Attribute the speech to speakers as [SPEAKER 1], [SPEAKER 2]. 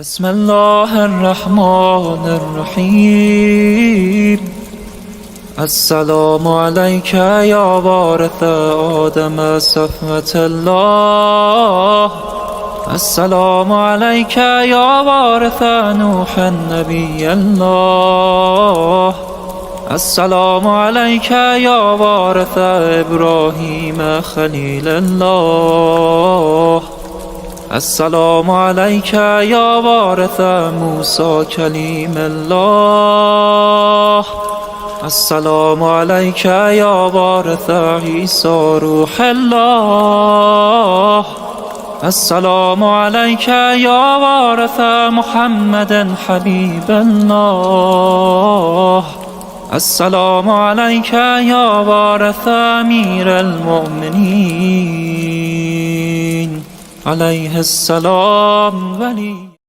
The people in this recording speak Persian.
[SPEAKER 1] بسم الله الرحمن الرحیم. السلام عليك يا وارث آدم صفوة الله. السلام عليك يا وارث نوح نبي الله. السلام عليك يا وارث إبراهيم خليل الله. السلام عليك يا وارث موسى كليم الله. السلام عليك يا وارث عيسى روح الله. السلام عليك يا وارث محمد حبيب الله. السلام عليك يا وارث أمير المؤمنين عليه السلام ولی